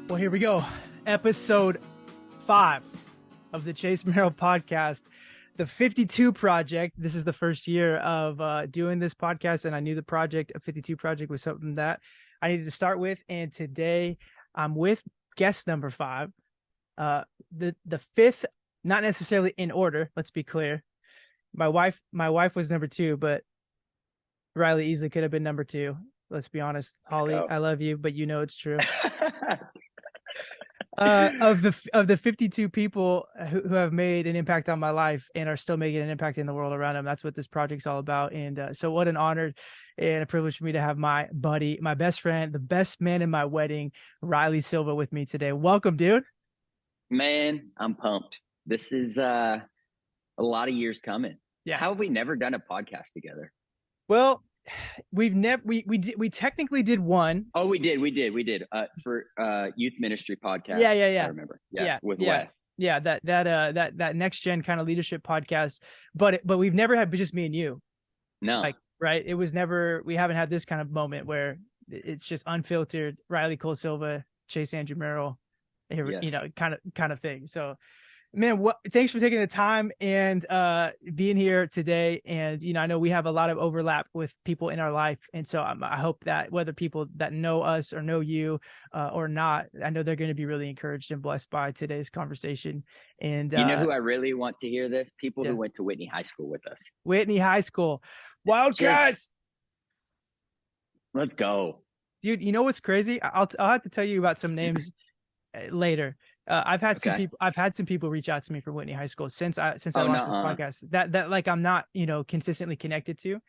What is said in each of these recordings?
Well, here we go. Episode 5 of the Chase Merrell Podcast, the 52 project. This is the first year of doing this podcast, and I knew the project, a 52 project, was something that I needed to start with. And today I'm with guest number 5. The fifth, not necessarily in order. Let's be clear. My wife was number 2, but Rylie easily could have been number 2. Let's be honest. Holly, I love you, but you know it's true. Of the 52 people who have made an impact on my life and are still making an impact in the world around them, that's what this project's all about. And so what an honor and a privilege for me to have my buddy, my best friend, the best man in my wedding, Rylie Silva, with me today. Welcome, dude. Man, I'm pumped. This is a lot of years coming. Yeah. How have we never done a podcast together? Well, we technically did one. Oh, we did for youth ministry podcast. Yeah. I remember. With Wes. Yeah, that next gen kind of leadership podcast, but we've never had just me and you. No. Right. It was never, we haven't had this kind of moment where it's just unfiltered Rylie Cole Silva, Chase Andrew Merrell, you know, kind of thing. So, man, thanks for taking the time and being here today. And, you know, I know we have a lot of overlap with people in our life. And so I hope that whether people that know us or know you or not, I know they're going to be really encouraged and blessed by today's conversation. And you know who I really want to hear this? People who went to Whitney High School with us. Whitney High School. Wildcats. Let's go. Dude, you know what's crazy? I'll have to tell you about some names later. I've had some people reach out to me from Whitney High School since I launched this podcast that like I'm not, you know, consistently connected to.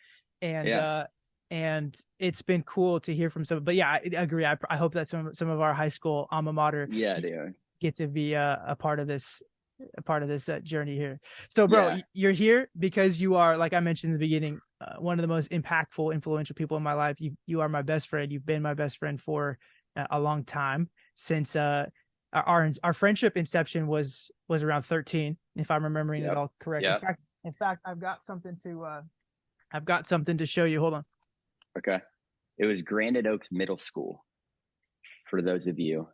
And it's been cool to hear from some, but yeah, I agree. I hope that some of our high school alma mater get to be a part of this journey here. So bro, you're here because you are, like I mentioned in the beginning, one of the most impactful, influential people in my life. You are my best friend. You've been my best friend for a long time since, our friendship inception was around 13, if I'm remembering it all correct. In fact, I've got something to show you. Hold on. Okay. It was Granite Oaks Middle School. For those of you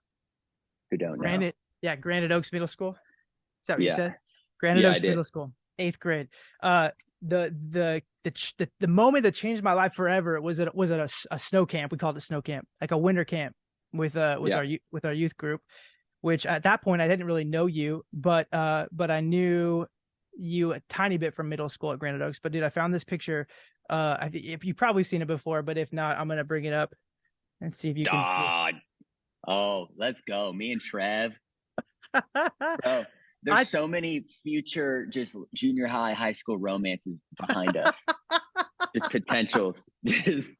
who don't know. Granite Oaks Middle School. Is that what you said? Granite Oaks Middle School, 8th grade. The moment that changed my life forever was at a snow camp. We called it snow camp, like a winter camp with our youth group. Which at that point I didn't really know you, but I knew you a tiny bit from middle school at Granite Oaks. But dude, I found this picture. If you've probably seen it before, but if not, I'm gonna bring it up and see if you can see it. Oh, let's go. Me and Trev. Bro, there's so many future just junior high school romances behind us. Just potentials, just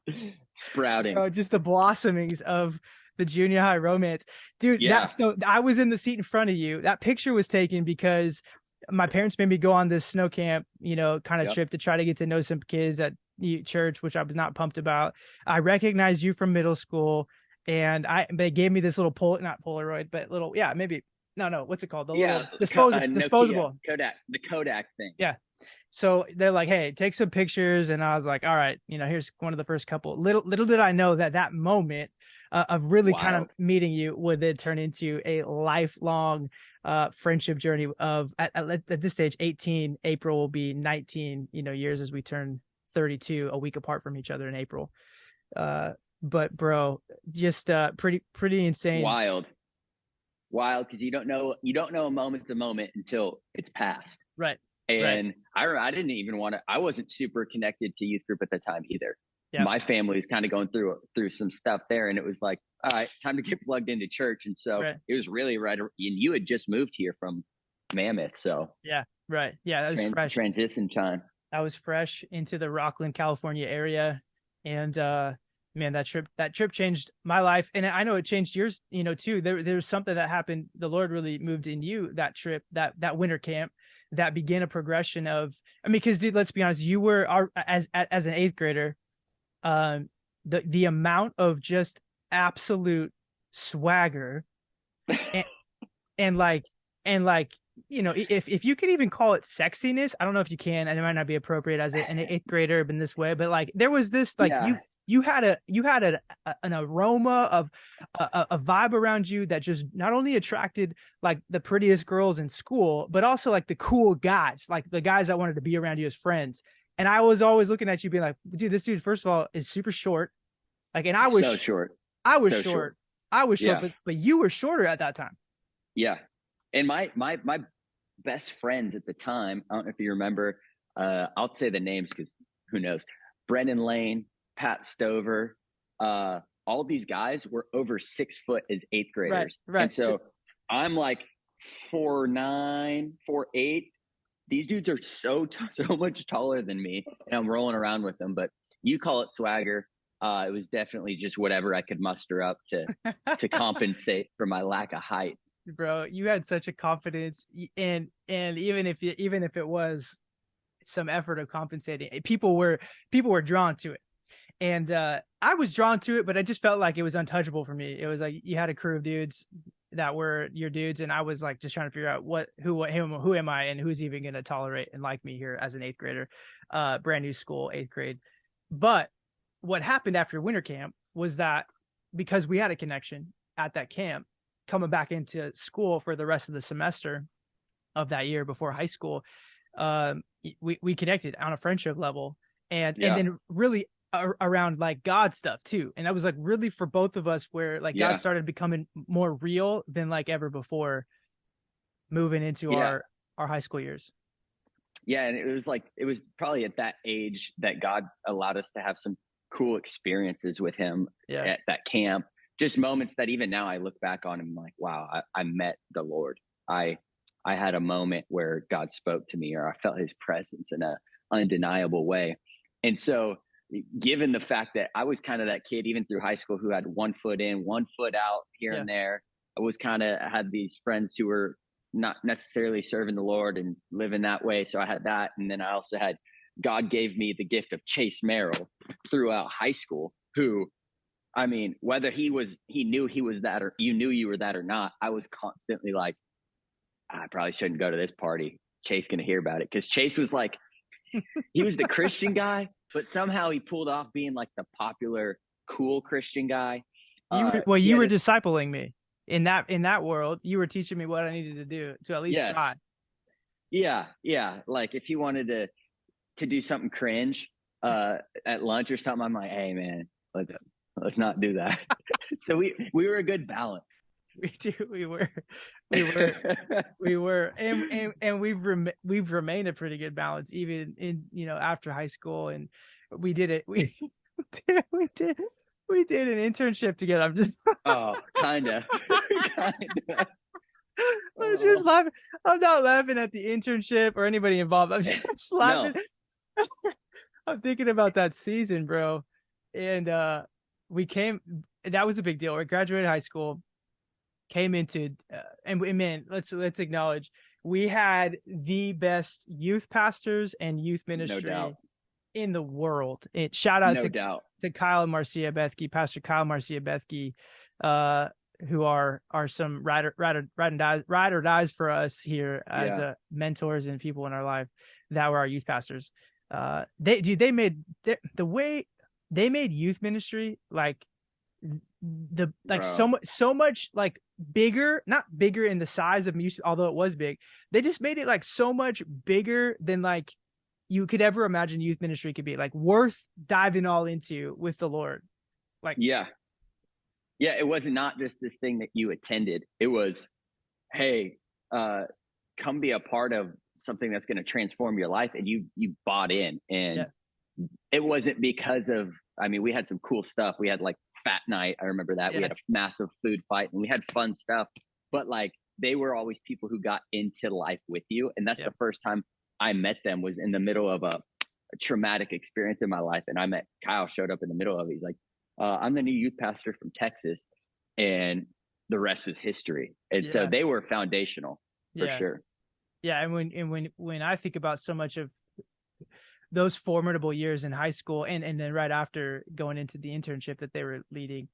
sprouting. Oh, just the blossomings of the junior high romance, dude. So I was in the seat in front of you. That picture was taken because my parents made me go on this snow camp, you know, kind of trip to try to get to know some kids at church, which I was not pumped about. I recognized you from middle school, and they gave me this little not Polaroid, but little, what's it called? The little disposable Kodak, the Kodak thing. Yeah. So they're like, hey, take some pictures. And I was like, all right, you know, here's one of the first couple. Little did I know that moment of really kind of meeting you would then turn into a lifelong friendship journey of at this stage, 18. April will be 19, you know, years as we turn 32, a week apart from each other in April. But bro, just pretty insane. Wild, because you don't know a moment to moment until it's past. Right. And I didn't even I wasn't super connected to youth group at the time either. Yeah. My family was kind of going through some stuff there, and it was like, all right, time to get plugged into church. And so it was really right. And you had just moved here from Mammoth. So that was fresh. Transition time. I was fresh into the Rockland, California area. And, man, that trip changed my life. And I know it changed yours, you know, too. There's something that happened. The Lord really moved in you that trip, that winter camp, that began a progression of, I mean, because dude, let's be honest, you were as an 8th grader, the amount of just absolute swagger and like, you know, if you could even call it sexiness, I don't know if you can, and it might not be appropriate as an 8th grader in this way, but like there was this, like you had an aroma of a vibe around you that just not only attracted like the prettiest girls in school, but also like the cool guys, like the guys that wanted to be around you as friends. And I was always looking at you being like, dude, this dude, first of all, is super short. Like, and I was so short. I was short. I was short, but you were shorter at that time. Yeah. And my best friends at the time, I don't know if you remember, I'll say the names because who knows. Brennan Lane, Pat Stover, all these guys were over 6 foot as 8th graders. Right. And so I'm like 4'9", 4'8". These dudes are so much taller than me, and I'm rolling around with them. But you call it swagger. It was definitely just whatever I could muster up to compensate for my lack of height. Bro, you had such a confidence, and even if it was some effort of compensating, people were drawn to it. And I was drawn to it, but I just felt like it was untouchable for me. It was like you had a crew of dudes that were your dudes, and I was like just trying to figure out who am I, and who's even going to tolerate and like me here as an 8th grader, brand new school, 8th grade. But what happened after winter camp was that because we had a connection at that camp, coming back into school for the rest of the semester of that year before high school, we connected on a friendship level, and then really around like God stuff too. And that was like really for both of us where like God started becoming more real than like ever before moving into our high school years. Yeah. And it was probably at that age that God allowed us to have some cool experiences with him at that camp. Just moments that even now I look back on and I'm like, wow, I met the Lord. I had a moment where God spoke to me, or I felt his presence in an undeniable way. And so given the fact that I was kind of that kid, even through high school, who had 1 foot in, 1 foot out here and there, I was had these friends who were not necessarily serving the Lord and living that way. So I had that. And then I also had, God gave me the gift of Chase Merrell throughout high school, who, I mean, whether he knew he was that, or you knew you were that or not, I was constantly like, I probably shouldn't go to this party. Chase going to hear about it. Because Chase was like, he was the Christian guy, but somehow he pulled off being like the popular, cool Christian guy. You were discipling me in that world. You were teaching me what I needed to do to at least try. Yeah. Like if he wanted to do something cringe at lunch or something, I'm like, hey man, let's not do that. So we were a good balance. We were, and we've remained a pretty good balance even in after high school, and we did it. We did an internship together. I'm just kinda. I'm just laughing. I'm not laughing at the internship or anybody involved. I'm just laughing. No. I'm thinking about that season, bro, and that was a big deal. We graduated high school. Came into and man, let's acknowledge we had the best youth pastors and youth ministry in the world. Shout out to Kyle and Marcia Bethke, Pastor Kyle, Marcia Bethke, who are some ride or dies for us here as mentors and people in our life that were our youth pastors. They made the way they made youth ministry like so much like bigger, not bigger in the size of music, although it was big. They just made it like so much bigger than like you could ever imagine youth ministry could be, like worth diving all into with the Lord. Like, it was not just this thing that you attended. It was, hey, come be a part of something that's going to transform your life. And you bought in, and it wasn't because of, I mean, we had some cool stuff. We had like fat night. I remember that. We had a massive food fight and we had fun stuff, but like they were always people who got into life with you. And that's the first time I met them, was in the middle of a traumatic experience in my life. And I met Kyle, showed up in the middle of it. He's like, I'm the new youth pastor from Texas, and the rest was history. And so they were foundational for sure. Yeah. And when I think about so much of those formidable years in high school and then right after going into the internship that they were leading,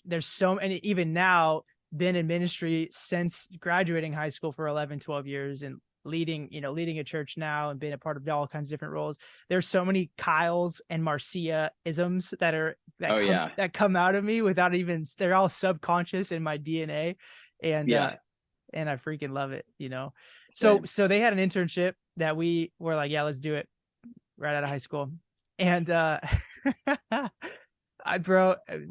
there's so many, even now, been in ministry since graduating high school for 11, 12 years and leading a church now and being a part of all kinds of different roles. There's so many Kyles and Marcia isms that come out of me without even, they're all subconscious in my DNA. And and I freaking love it, So they had an internship that we were like, yeah, let's do it right out of high school. And we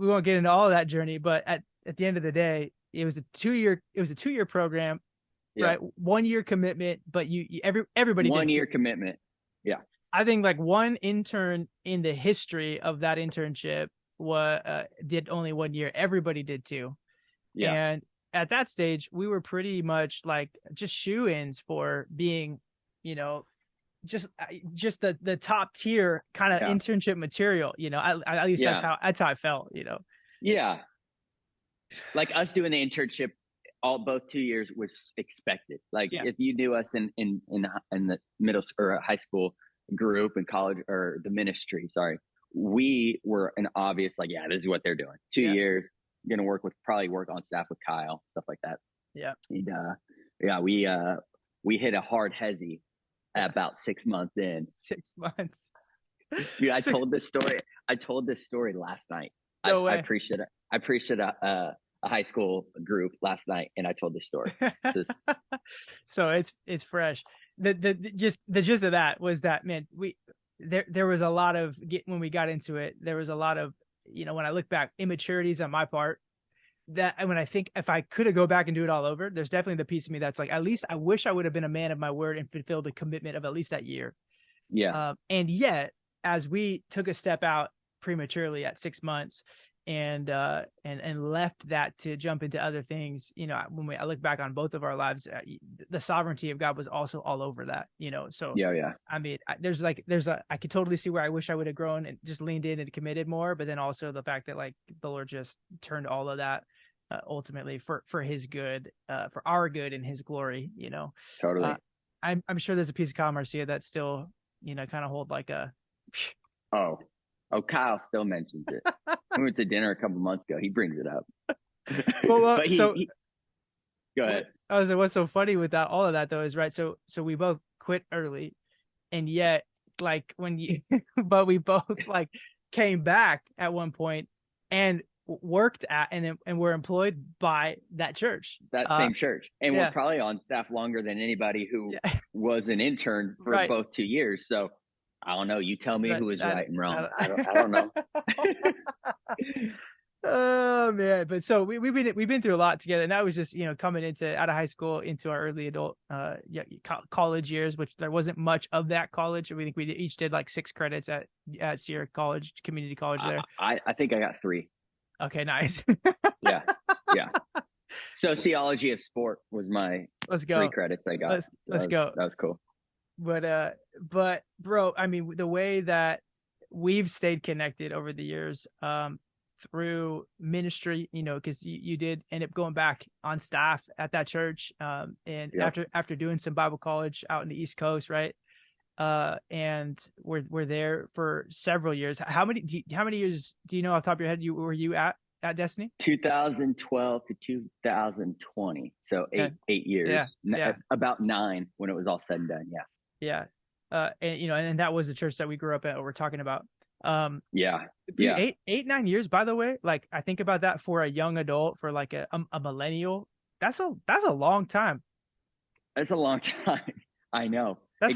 won't get into all of that journey, but at the end of the day, it was a 2-year program, right? 1 year commitment, but everybody 1 year commitment. Yeah. I think like one intern in the history of that internship did only 1 year. Everybody did 2. Yeah. And at that stage, we were pretty much like just shoo-ins for being, just the top tier kind of internship material, at least that's how I felt, Yeah. Like us doing the internship both 2 years was expected. Like if you knew us in the middle or high school group and college or the ministry, we were an obvious, like, yeah, this is what they're doing. 2 years, going to work on staff with Kyle, stuff like that. Yeah. And we hit a hard hezzy at about 6 months in. 6 months. Dude, I told this story last night. No way. I preached at a high school group last night, and I told this story. So it's fresh. The gist of that was that, man, there was a lot of, when we got into it, there was a lot of, when I look back, immaturities on my part, that when I think if I could have go back and do it all over, there's definitely the piece of me that's like, at least I wish I would have been a man of my word and fulfilled a commitment of at least that year. Yeah. And yet, as we took a step out prematurely at 6 months and left that to jump into other things, when I look back on both of our lives, the sovereignty of God was also all over that, so I mean, I could totally see where I wish I would have grown and just leaned in and committed more, but then also the fact that like the Lord just turned all of that ultimately for his good, for our good and his glory, Totally. I'm sure there's a piece of Kyle Marcia that still, kind of hold like a Kyle still mentions it. We went to dinner a couple months ago. He brings it up. Well, go ahead. I was like, what's so funny with that? All of that though is right. So we both quit early, and yet like but we both like came back at one point and worked at and were employed by that church, same church, and we're probably on staff longer than anybody who was an intern for both 2 years. So. I don't know. You tell me who is right and wrong. I don't know. Oh man! But so we've been through a lot together, and that was just coming out of high school into our early adult college years, which there wasn't much of that college. We think we each did like 6 credits at Sierra College, community college there. I think I got 3. Okay, nice. Yeah. Sociology of sport was my 3 credits I got. Let's go. That was cool. But bro, I mean, the way that we've stayed connected over the years, through ministry, because you did end up going back on staff at that church, and after doing some Bible college out in the East Coast, right? And we're there for several years. How many years do you know off the top of your head were you at Destiny? 2012 to 2020, so eight years. About 9 when it was all said and done. And that was the church that we grew up at, or we're talking about. 8-9 years, by the way. Like, I think about that for a young adult, for like a millennial. That's a long time. That's a long time. I know. I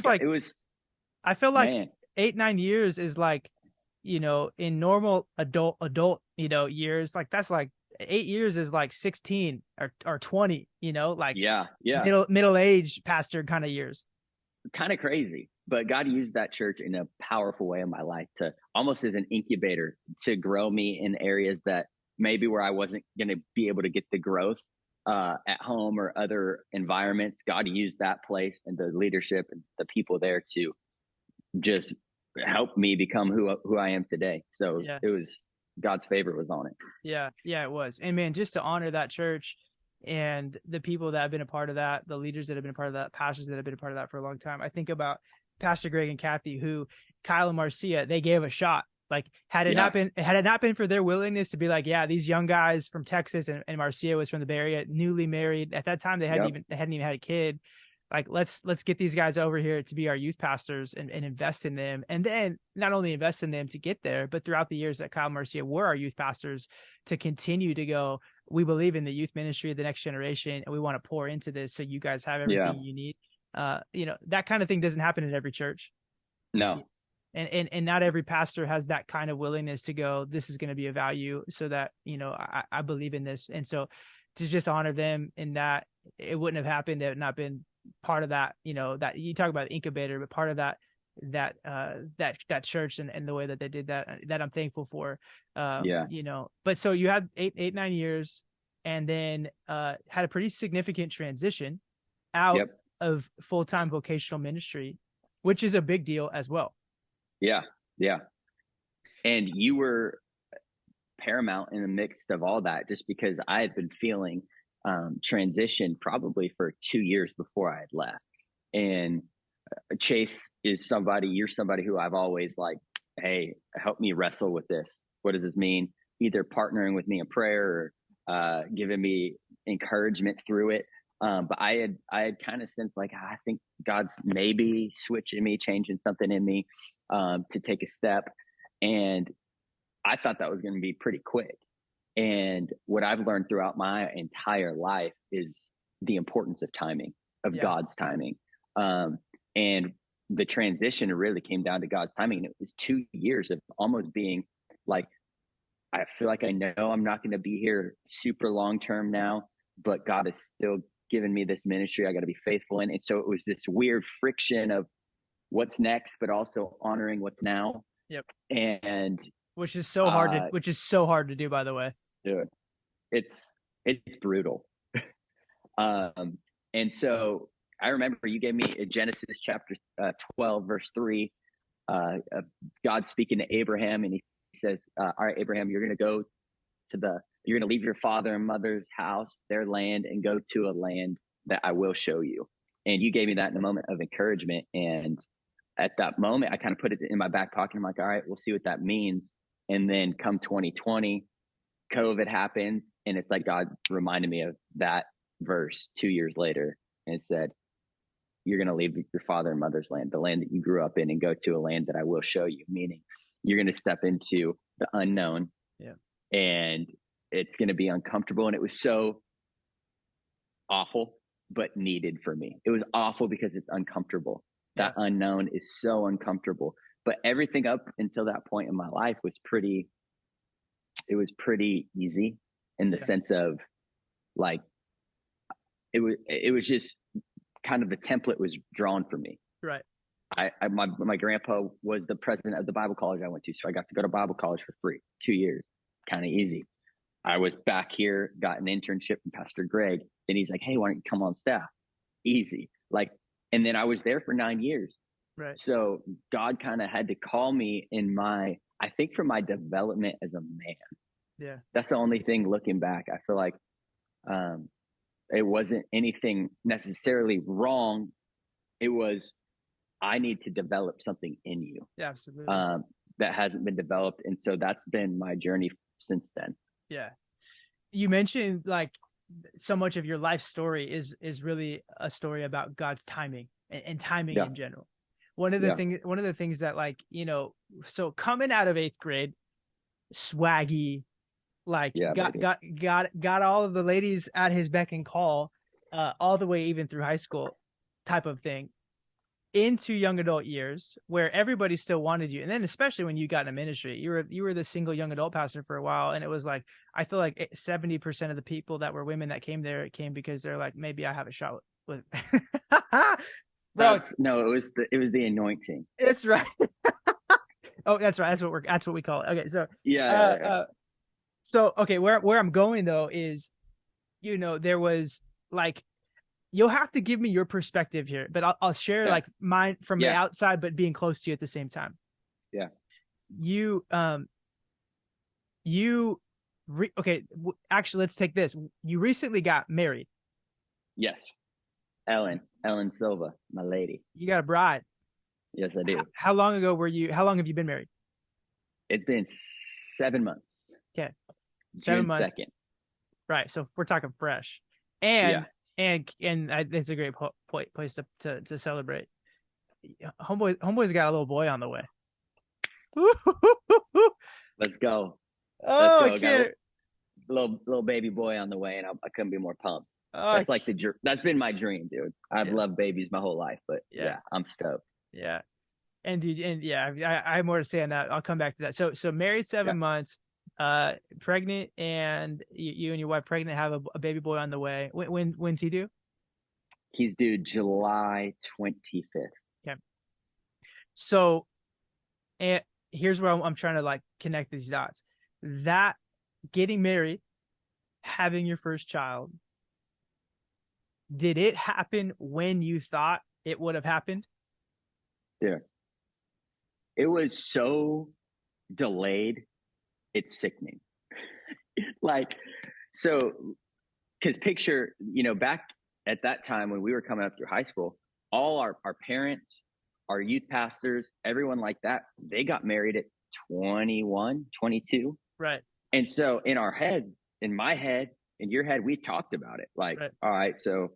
feel like 8-9 years is like, in normal adult, years, like that's like 8 years is like 16 or 20, like middle age pastor kind of years. Kind of crazy, but God used that church in a powerful way in my life to almost as an incubator to grow me in areas that maybe where I wasn't going to be able to get the growth at home or other environments. God used that place and the leadership and the people there to just help me become who I am today. So it was God's favor was on it. Yeah, it was. And man, just to honor that church and the people that have been a part of that, the leaders that have been a part of that, pastors that have been a part of that for a long time. I think about Pastor Greg and Kathy, who Kyle and Marcia, they gave a shot. Like, had it not been for their willingness to be like, these young guys from Texas, and Marcia was from the Bay Area, newly married at that time, they hadn't even had a kid. Like, let's get these guys over here to be our youth pastors and invest in them. And then not only invest in them to get there, but throughout the years that Kyle Mercia were our youth pastors, to continue to go, we believe in the youth ministry of the next generation, and we want to pour into this so you guys have everything you need. That kind of thing doesn't happen in every church. No. And not every pastor has that kind of willingness to go, this is going to be a value, so that, I believe in this. And so to just honor them in that, it wouldn't have happened had it not been part of that, that you talk about the incubator, but part of that church and the way that they did that I'm thankful for. But so you had 9 years, and then had a pretty significant transition out of full-time vocational ministry, which is a big deal as well. Yeah. And you were paramount in the midst of all that, just because I had been feeling transition probably for 2 years before I had left. And Chase is you're somebody who I've always like, hey, help me wrestle with this. What does this mean? Either partnering with me in prayer or giving me encouragement through it. But I had kind of sensed like, I think God's maybe switching me, changing something in me to take a step. And I thought that was going to be pretty quick. And what I've learned throughout my entire life is the importance of timing, of God's timing. And the transition really came down to God's timing. And it was 2 years of almost being like, I feel like I know I'm not going to be here super long term now, but God has still given me this ministry I got to be faithful in. And so it was this weird friction of what's next, but also honoring what's now. Yep. And which is so hard to do, by the way. Dude, it's brutal. And so I remember you gave me Genesis chapter 12, verse 3, God speaking to Abraham, and he says, all right, Abraham, you're going to leave your father and mother's house, their land, and go to a land that I will show you. And you gave me that in a moment of encouragement. And at that moment, I kind of put it in my back pocket. I'm like, all right, we'll see what that means. And then come 2020, COVID happens, and it's like God reminded me of that verse 2 years later, and it said, you're going to leave your father and mother's land, the land that you grew up in, and go to a land that I will show you, meaning you're going to step into the unknown. And it's going to be uncomfortable. And it was so awful, but needed for me. It was awful because it's uncomfortable. That unknown is so uncomfortable. But everything up until that point in my life was pretty easy in the sense of like, it was just kind of the template was drawn for me. Right. My grandpa was the president of the Bible college I went to. So I got to go to Bible college for free, 2 years, kind of easy. I was back here, got an internship from Pastor Greg, and he's like, hey, why don't you come on staff? Easy. Like, and then I was there for 9 years. Right. So God kind of had to call me I think for my development as a man. Yeah. That's the only thing looking back. I feel like it wasn't anything necessarily wrong. It was, I need to develop something in you. Yeah, absolutely. That hasn't been developed. And so that's been my journey since then. Yeah. You mentioned like so much of your life story is really a story about God's timing and timing in general. One of the things that like, so coming out of 8th grade, swaggy, like got all of the ladies at his beck and call, all the way even through high school type of thing, into young adult years where everybody still wanted you. And then especially when you got in a ministry, you were the single young adult pastor for a while. And it was like, I feel like 70% of the people that were women that came there, came because they're like, maybe I have a shot with bro. It was the anointing. It's right. Oh, that's right. That's what we call it. Okay. So so, okay. Where I'm going though is, there was like, you'll have to give me your perspective here, but I'll share like mine from the outside, but being close to you at the same time. Yeah. Actually, let's take this. You recently got married. Yes. Ellen Silva, my lady. You got a bride. Yes, I do. How long have you been married? It's been 7 months. Okay. 7 months. 2nd. Right. So we're talking fresh. And And it's a great place to celebrate. Homeboy's got a little boy on the way. Let's go. Oh, Let's go. Got a little baby boy on the way, and I couldn't be more pumped. That's like that's been my dream, dude. I've loved babies my whole life, but yeah, I'm stoked. Yeah. And I have more to say on that. I'll come back to that. So married 7 months, pregnant, and you and your wife pregnant, have a baby boy on the way. When's he due? He's due July 25th. Okay. So, and here's where I'm trying to like connect these dots. That getting married, having your first child, did it happen when you thought it would have happened? Yeah. It was so delayed. It's sickening. Like, so, because picture, back at that time when we were coming up through high school, all our parents, our youth pastors, everyone like that, they got married at 21, 22. Right. And so in our heads, in my head, in your head, we talked about it. Like, all right, so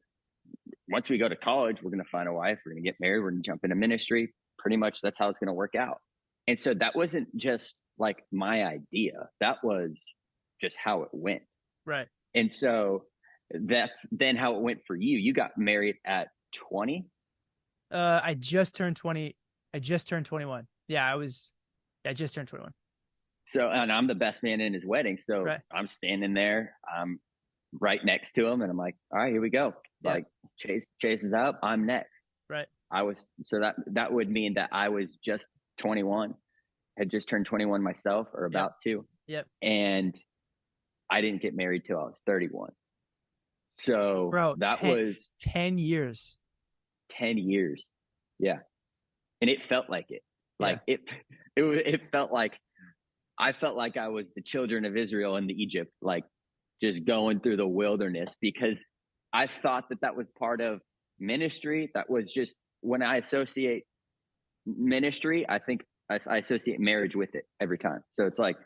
once we go to college, we're going to find a wife, we're going to get married, we're going to jump into ministry. Pretty much that's how it's going to work out. And so that wasn't just like my idea. That was just how it went. Right. And so that's then how it went for you. You got married at 20? I just turned 20. I just turned 21. Yeah, I just turned 21. So, and I'm the best man in his wedding. So I'm standing there, I'm right next to him, and I'm like, all right, here we go. Yeah. Like Chase is up, I'm next. Right. So that would mean that I was just 21, had just turned 21 myself, or about to. Yep. And I didn't get married till I was 31. So bro, that was 10 years. 10 years. Yeah. And it felt like it. Like it felt like I felt like I was the children of Israel in Egypt, like just going through the wilderness, because I thought that was part of ministry. That was just, when I associate ministry, I think I associate marriage with it every time. So it's like,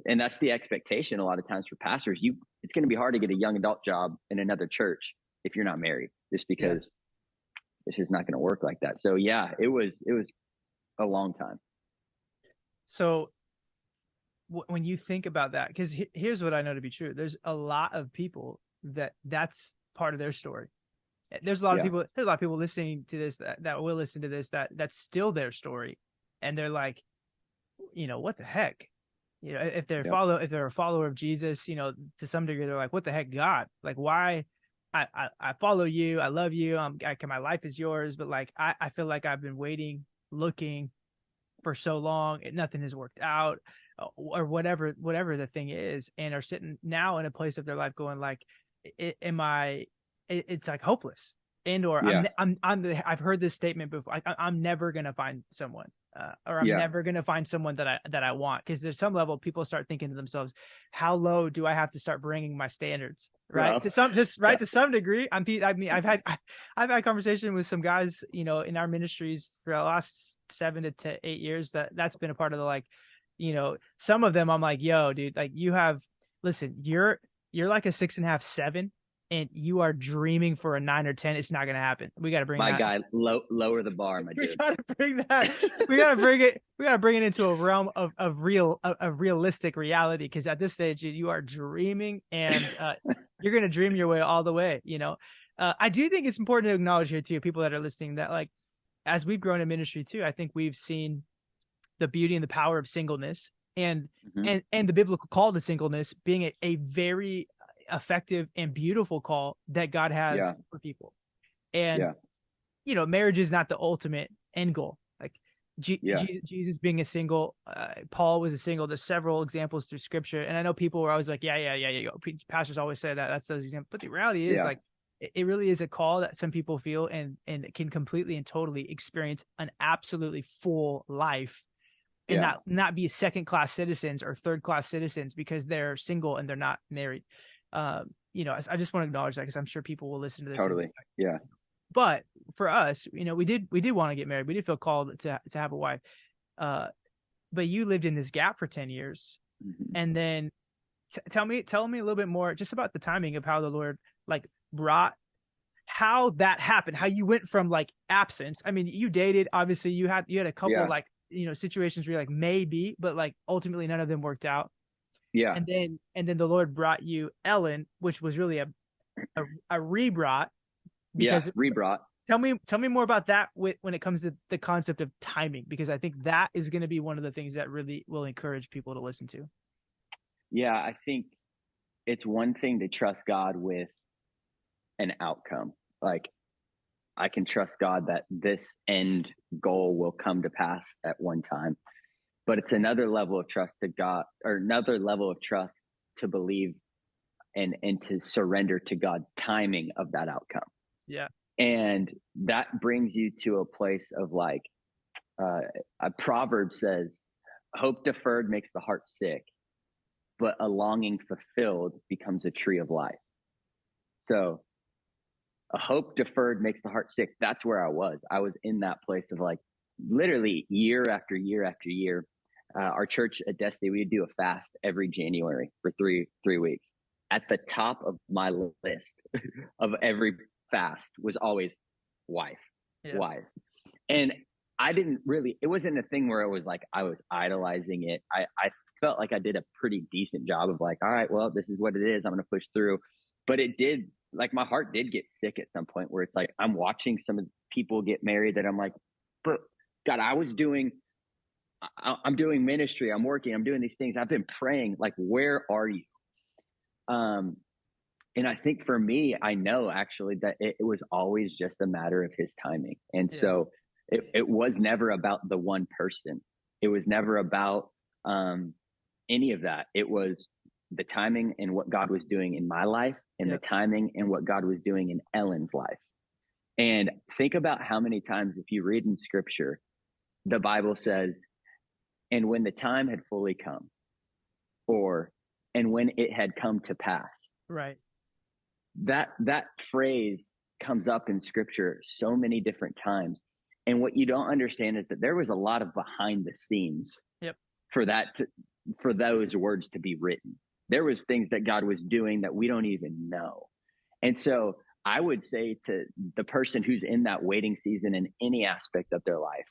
and that's the expectation a lot of times for pastors. It's going to be hard to get a young adult job in another church if you're not married, just because it's just not going to work like that. So yeah, it was a long time. So when you think about that, because here's what I know to be true. There's a lot of people that's part of their story. There's a lot of people. There's a lot of people listening to this that will listen to this that's still their story, and they're like, what the heck? If they're a follower of Jesus, to some degree, they're like, what the heck, God? Like, why? I follow you. I love you. My life is yours. But like, I feel like I've been waiting, looking for so long, and nothing has worked out, or whatever the thing is, and are sitting now in a place of their life going like, it's like hopeless, or I've heard this statement before. I'm never going to find someone, or I'm never going to find someone that I want. Cause there's some level people start thinking to themselves, how low do I have to start bringing my standards? Right. Well, to some degree. I've had conversation with some guys, in our ministries for the last 7 to 8 years, that's been a part of the, like, some of them I'm like, yo, dude, like listen, you're like a 6.5, 7, and you are dreaming for a 9 or 10. It's not going to happen. We got to bring my guy, lower the bar, my dude. We got to bring that. We got to bring it into a realm of realistic reality. Because at this stage, you are dreaming, and you're going to dream your way all the way. I do think it's important to acknowledge here too, people that are listening, that like, as we've grown in ministry too, I think we've seen the beauty and the power of singleness, and the biblical call to singleness being a very effective and beautiful call that God has for people. And marriage is not the ultimate end goal. Like Jesus being a single, Paul was a single. There's several examples through scripture, and I know people were always like, pastors always say that's those examples, but the reality is like, it really is a call that some people feel and can completely and totally experience an absolutely full life, and not be second-class citizens or third-class citizens because they're single and they're not married. I just want to acknowledge that, because I'm sure people will listen to this. Totally. Yeah. But for us, we did want to get married. We did feel called to have a wife. But you lived in this gap for 10 years. Mm-hmm. And then tell me a little bit more just about the timing of how the Lord like brought how that happened, how you went from like absence. I mean, you dated, obviously you had a couple like, situations where you're like, maybe, but like ultimately none of them worked out. Yeah. And then the Lord brought you Ellen, which was really a rebrought. Because rebrought. Tell me more about that when it comes to the concept of timing, because I think that is going to be one of the things that really will encourage people to listen to. Yeah, I think it's one thing to trust God with an outcome. Like, I can trust God that this end goal will come to pass at one time. But it's another level of trust to God, or another level of trust to believe and to surrender to God's timing of that outcome. Yeah. And that brings you to a place of like, a proverb says, hope deferred makes the heart sick, but a longing fulfilled becomes a tree of life. So a hope deferred makes the heart sick. That's where I was. I was in that place of like literally year after year after year. Our church at Destiny, we would do a fast every January for three weeks. At the top of my list of every fast was always wife. And I didn't really, it wasn't a thing where it was like, I was idolizing it. I felt like I did a pretty decent job of like, all right, well, this is what it is. I'm going to push through. But it did, like, my heart did get sick at some point where it's like, I'm watching some of the people get married that I'm like, but God, I'm doing ministry. I'm working. I'm doing these things. I've been praying. Like, where are you? And I think for me, I know actually that it was always just a matter of his timing. And so it was never about the one person. It was never about any of that. It was the timing and what God was doing in my life, and the timing and what God was doing in Ellen's life. And think about how many times, if you read in scripture, the Bible says, and when the time had fully come, or, and when it had come to pass. Right. That phrase comes up in scripture so many different times. And what you don't understand is that there was a lot of behind the scenes for those words to be written. There was things that God was doing that we don't even know. And so I would say to the person who's in that waiting season in any aspect of their life,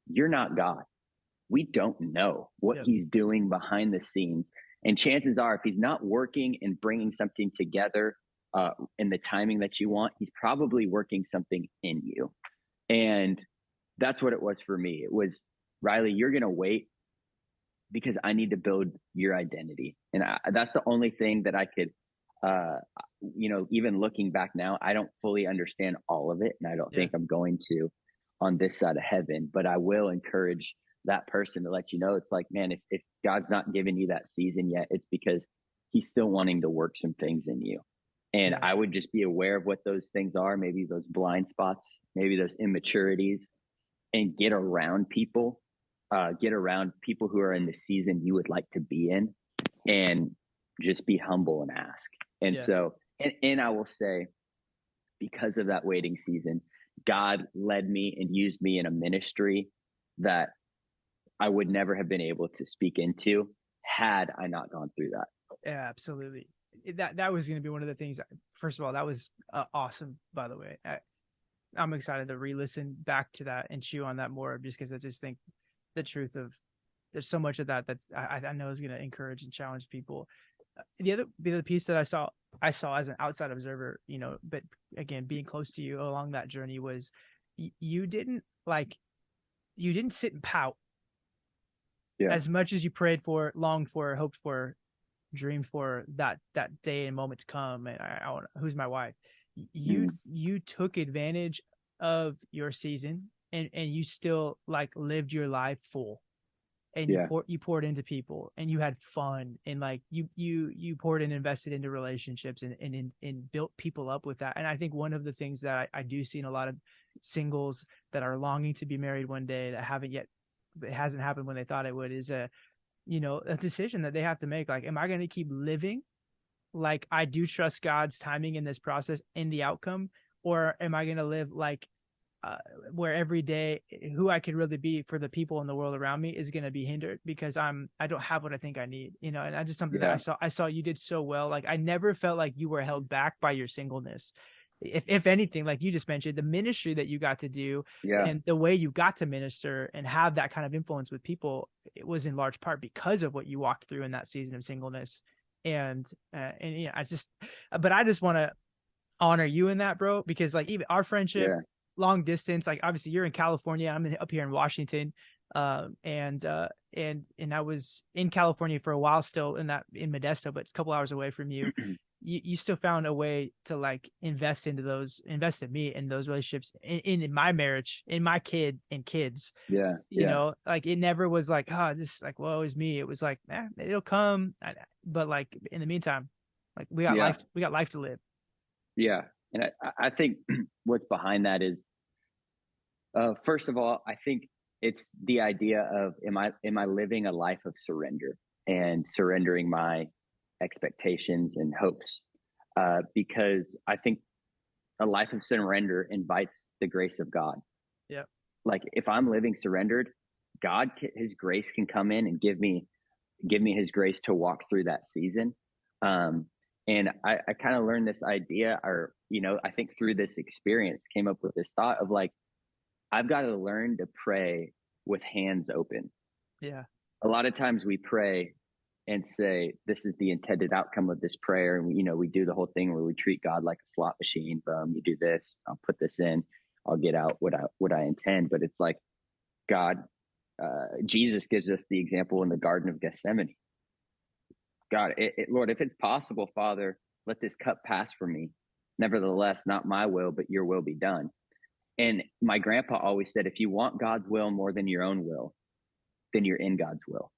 you're not God. We don't know what he's doing behind the scenes. And chances are, if he's not working and bringing something together in the timing that you want, he's probably working something in you. And that's what it was for me. It was, Rylie, you're going to wait because I need to build your identity. And that's the only thing that I could, even looking back now, I don't fully understand all of it. And I don't think I'm going to on this side of heaven, but I will encourage that person to let you know, it's like, man, if God's not giving you that season yet, it's because he's still wanting to work some things in you. And I would just be aware of what those things are, maybe those blind spots, maybe those immaturities, and get around people who are in the season you would like to be in, and just be humble and ask. And so, and I will say, because of that waiting season, God led me and used me in a ministry that I would never have been able to speak into had I not gone through that. Yeah, absolutely. That was going to be one of the things. First of all, that was awesome, by the way. I'm excited to re-listen back to that and chew on that more, just because I just think the truth of, there's so much of that I know is going to encourage and challenge people. The other piece that I saw as an outside observer, but again, being close to you along that journey, was you didn't sit and pout. As much as you prayed for, longed for, hoped for, dreamed for that day and moment to come, and I want, who's my wife, you took advantage of your season, and you still like lived your life full, and you poured into people, and you had fun, and like you poured and invested into relationships, and built people up with that. And I think one of the things that I do see in a lot of singles that are longing to be married one day, that haven't yet, it hasn't happened when they thought it would, is a decision that they have to make. Like, am I going to keep living like I do trust God's timing in this process, in the outcome, or am I going to live like where every day who I could really be for the people in the world around me is going to be hindered because I don't have what I think I need, and I just, something that I saw you did so well. Like, I never felt like you were held back by your singleness. if anything, like you just mentioned, the ministry that you got to do and the way you got to minister and have that kind of influence with people, it was in large part because of what you walked through in that season of singleness. And you know, I just want to honor you in that, bro, because like even our friendship, long distance, like obviously you're in California, I'm up here in Washington. And I was in California for a while still in Modesto, but a couple hours away from you. You still found a way to like invest in me in those relationships in my marriage, in my kids. Yeah. You know, like it never was like, oh, this like, woe is me. It was like, it'll come. But like in the meantime, like we got life to live. Yeah. And I think what's behind that is, first of all, I think it's the idea of, am I living a life of surrender and surrendering my expectations and hopes? Because I think a life of surrender invites the grace of God. Yeah. Like if I'm living surrendered, his grace can come in and give me his grace to walk through that season. And I kind of learned this idea, or, you know, I think through this experience came up with this thought of like, I've got to learn to pray with hands open. Yeah. A lot of times we pray and say, this is the intended outcome of this prayer. And, you know, we do the whole thing where we treat God like a slot machine. You do this, I'll put this in, I'll get out what I intend. But it's like God, Jesus gives us the example in the Garden of Gethsemane. God, Lord, if it's possible, Father, let this cup pass from me. Nevertheless, not my will, but your will be done. And my grandpa always said, if you want God's will more than your own will, then you're in God's will.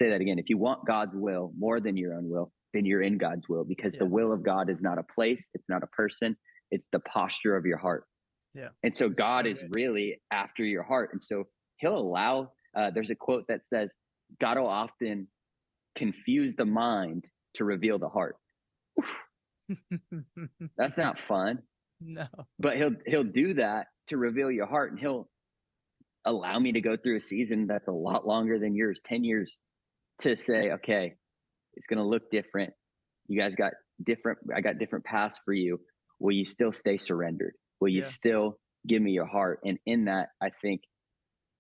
Say that again. If you want God's will more than your own will, then you're in God's will, because the will of God is not a place. It's not a person. It's the posture of your heart. Yeah. And so God is really after your heart. And so he'll allow, there's a quote that says, God will often confuse the mind to reveal the heart. That's not fun. No. But he'll do that to reveal your heart, and he'll allow me to go through a season that's a lot longer than yours, 10 years, to say, okay, it's going to look different. You guys I got different paths for you. Will you still stay surrendered? Will you still give me your heart? And in that, I think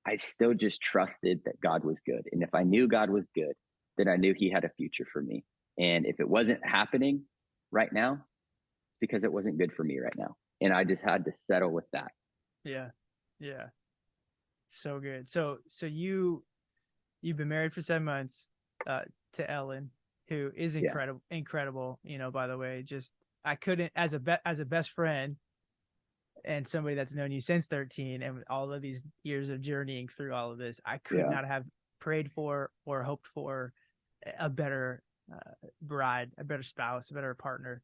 I still just trusted that God was good. And if I knew God was good, then I knew he had a future for me. And if it wasn't happening right now, because it wasn't good for me right now. And I just had to settle with that. Yeah. Yeah. So good. So you've been married for 7 months, to Ellen, who is incredible, you know, by the way. Just, I couldn't, as a best friend and somebody that's known you since 13 and all of these years of journeying through all of this, I could not have prayed for or hoped for a better bride, a better spouse, a better partner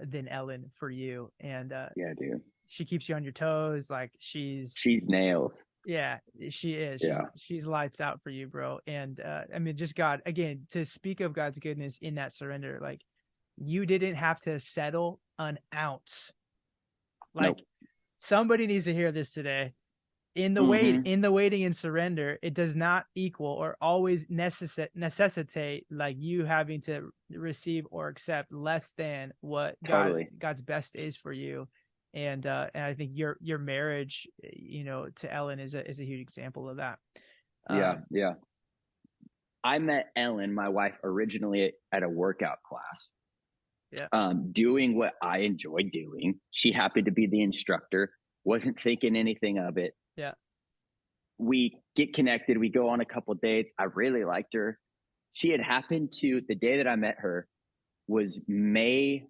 than Ellen for you. And dude, she keeps you on your toes. Like she's nails. Yeah, she is. She's lights out for you, bro. And I mean, just God, again, to speak of God's goodness in that surrender, like you didn't have to settle an ounce. Like somebody needs to hear this today. In the waiting and surrender, it does not equal or always necessitate like you having to receive or accept less than what God's best is for you. And I think your marriage, you know, to Ellen is a huge example of that. Yeah. I met Ellen, my wife, originally at a workout class. Doing what I enjoyed doing. She happened to be the instructor. Wasn't thinking anything of it. Yeah. We get connected. We go on a couple of dates. I really liked her. She had happened to, the day that I met her was May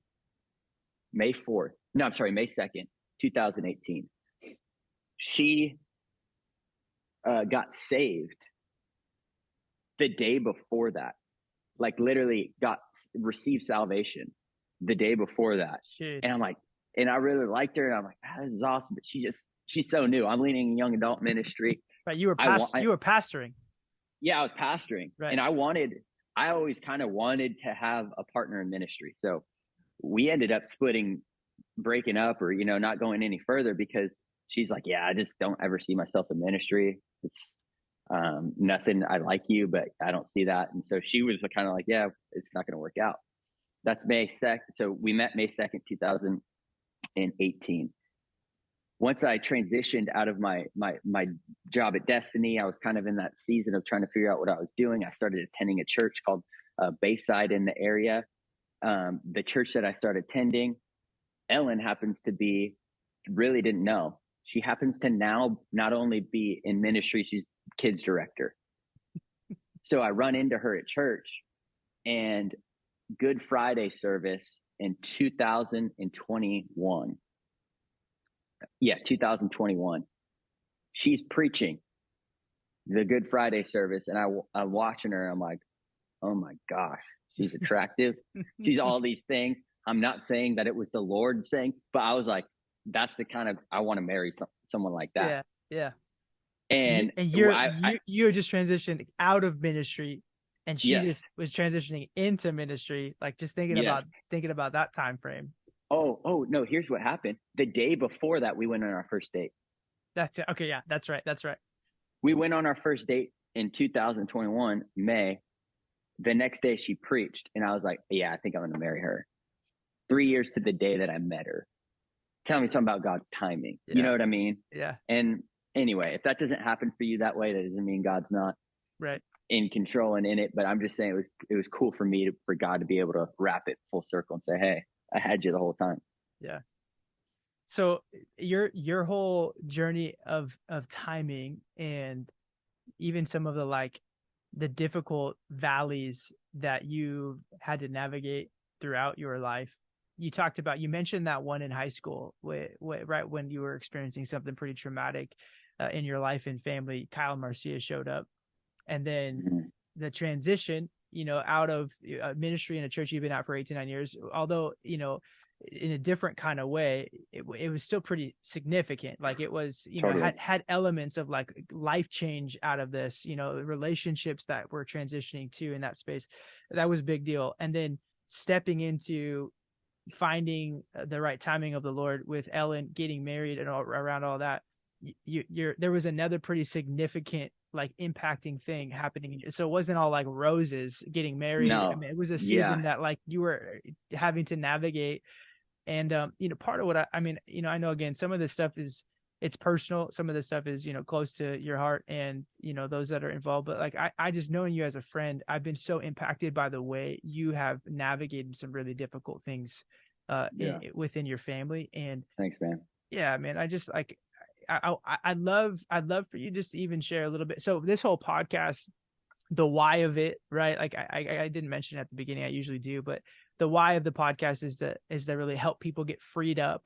4th. No, I'm sorry, May 2nd, 2018. She got saved the day before that. Like literally received salvation the day before that. Jeez. And I'm like, and I really liked her. And I'm like, this is awesome. But she's so new. I'm leading young adult ministry. Right. You were pastoring. Yeah, I was pastoring. Right. And I always kind of wanted to have a partner in ministry. So we ended up breaking up, or, you know, not going any further, because she's like, yeah, I just don't ever see myself in ministry. It's nothing. I like you, but I don't see that. And so she was kind of like, yeah, it's not going to work out. That's May 2nd. So we met May 2nd, 18. Once I transitioned out of my job at Destiny, I was kind of in that season of trying to figure out what I was doing. I started attending a church called Bayside in the area. The church that I started attending, Ellen happens to be, really didn't know. She happens to now not only be in ministry, she's kids director. So I run into her at church, and Good Friday service in 2021. Yeah, 2021. She's preaching the Good Friday service, and I'm watching her. I'm like, oh my gosh, she's attractive. She's all these things. I'm not saying that it was the Lord saying, but I was like, that's the kind of, I want to marry someone like that. Yeah. And you're just transitioned out of ministry, and she just was transitioning into ministry. Like, just thinking about that time frame. Oh no, here's what happened. The day before that, we went on our first date. That's it. Okay, yeah, that's right. We went on our first date in 2021, May. The next day she preached, and I was like, yeah, I think I'm going to marry her. 3 years to the day that I met her. Tell me something about God's timing. Yeah. You know what I mean? Yeah. And anyway, if that doesn't happen for you that way, that doesn't mean God's not in control and in it. But I'm just saying it was cool for me for God to be able to wrap it full circle and say, hey, I had you the whole time. Yeah. So your whole journey of timing, and even some of the difficult valleys that you had to navigate throughout your life. You mentioned that one in high school, right when you were experiencing something pretty traumatic in your life and family. Kyle Marcia showed up, and then the transition, out of ministry in a church you've been at for 89 years, although, in a different kind of way, it was still pretty significant. Like, it was, totally. had elements of like life change out of this, relationships that we're transitioning to in that space. That was a big deal. And then stepping into finding the right timing of the Lord with Ellen, getting married, and around all that, there was another pretty significant, like, impacting thing happening. So it wasn't all like roses getting married. No. I mean, it was a season that like you were having to navigate. And, part of what I know, again, some of this stuff it's personal. Some of this stuff is, close to your heart and, those that are involved. But like, I just, knowing you as a friend, I've been so impacted by the way you have navigated some really difficult things within your family. And thanks, man. Yeah, man. I just like, I'd love for you just to even share a little bit. So this whole podcast, the why of it, right? Like I didn't mention it at the beginning. I usually do, but the why of the podcast is to really help people get freed up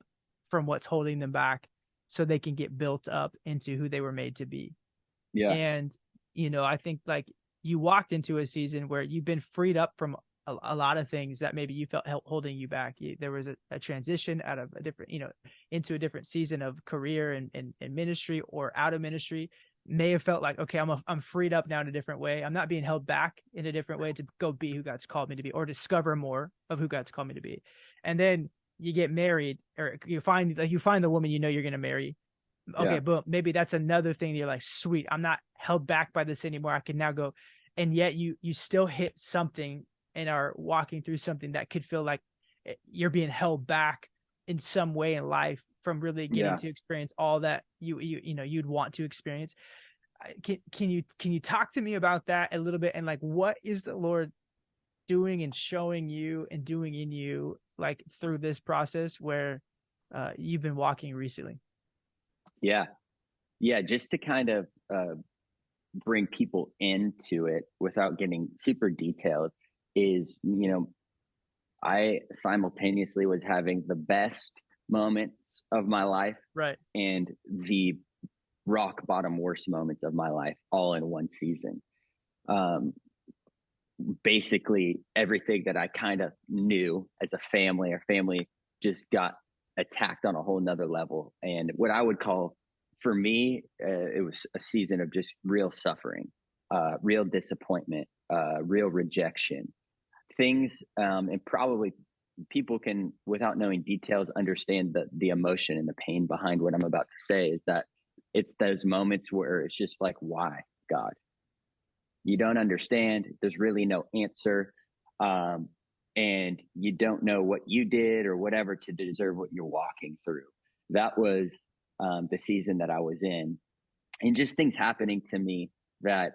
from what's holding them back, so they can get built up into who they were made to be. Yeah. And, I think like you walked into a season where you've been freed up from a lot of things that maybe you felt holding you back. There was a transition out of a different, into a different season of career and ministry, or out of ministry. May have felt like, okay, I'm freed up now in a different way. I'm not being held back in a different way to go be who God's called me to be, or discover more of who God's called me to be. And then you get married, or you find the woman you're going to marry. Okay, boom. Maybe that's another thing that you're like, sweet, I'm not held back by this anymore. I can now go. And yet you still hit something and are walking through something that could feel like you're being held back in some way in life from really getting to experience all that you'd want to experience. Can you talk to me about that a little bit, and like, what is the Lord doing and showing you and doing in you, like, through this process where you've been walking recently? Yeah, just to kind of bring people into it without getting super detailed is, I simultaneously was having the best moments of my life, right, and the rock bottom worst moments of my life all in one season. Basically everything that I kind of knew as a family, our family just got attacked on a whole nother level. And what I would call, for me, it was a season of just real suffering, real disappointment, real rejection, things. And probably people can, without knowing details, understand the emotion and the pain behind what I'm about to say. Is that it's those moments where it's just like, why, God? You don't understand. There's really no answer. and you don't know what you did or whatever to deserve what you're walking through. That was the season that I was in, and just things happening to me that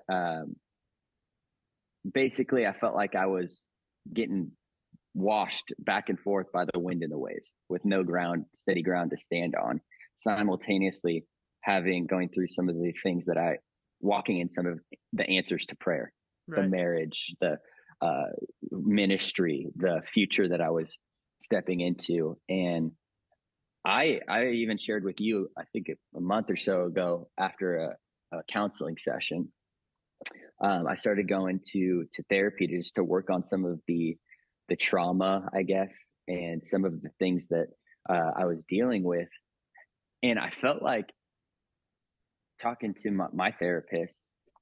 basically I felt like I was getting washed back and forth by the wind and the waves with no steady ground to stand on, simultaneously going through some of the things that walking in some of the answers to prayer, right. The marriage, the ministry, the future that I was stepping into. And I even shared with you, I think a month or so ago, after a counseling session, I started going to therapy just to work on some of the trauma, I guess, and some of the things that I was dealing with. And I felt like talking to my therapist.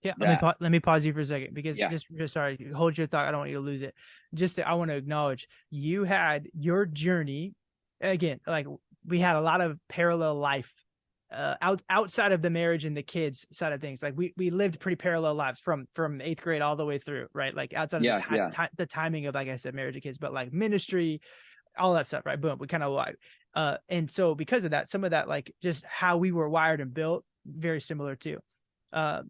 Yeah, let me pause you for a second, because just sorry, hold your thought. I don't want you to lose it. I want to acknowledge you had your journey. Again, like, we had a lot of parallel life outside of the marriage and the kids side of things. Like, we lived pretty parallel lives from 8th grade all the way through, right? Like, outside of the timing of, like I said, marriage and kids, but like ministry, all that stuff, right? Boom, we kind of lied. And so because of that, some of that, like, just how we were wired and built, very similar too. At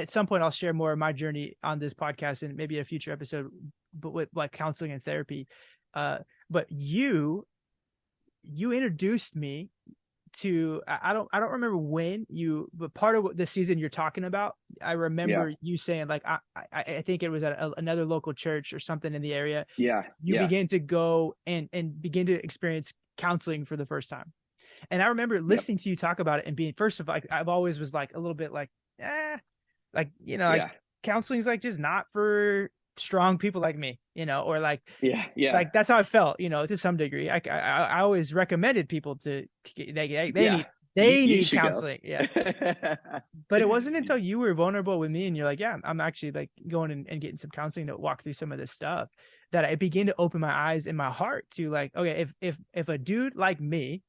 some point I'll share more of my journey on this podcast and maybe a future episode, but with like counseling and therapy. But you introduced me to, I don't remember when but part of what the season you're talking about, I remember you saying, like, I think it was at another local church or something in the area. You began to go and begin to experience counseling for the first time. And I remember listening to you talk about it and being, first of all, like, I've always was like a little bit like, like, like counseling's like just not for strong people like me, or like, like that's how I felt, to some degree. I always recommended people to, they need counseling. But it wasn't until you were vulnerable with me and you're like, I'm actually like going and getting some counseling to walk through some of this stuff, that I began to open my eyes and my heart to, like, okay, if a dude like me,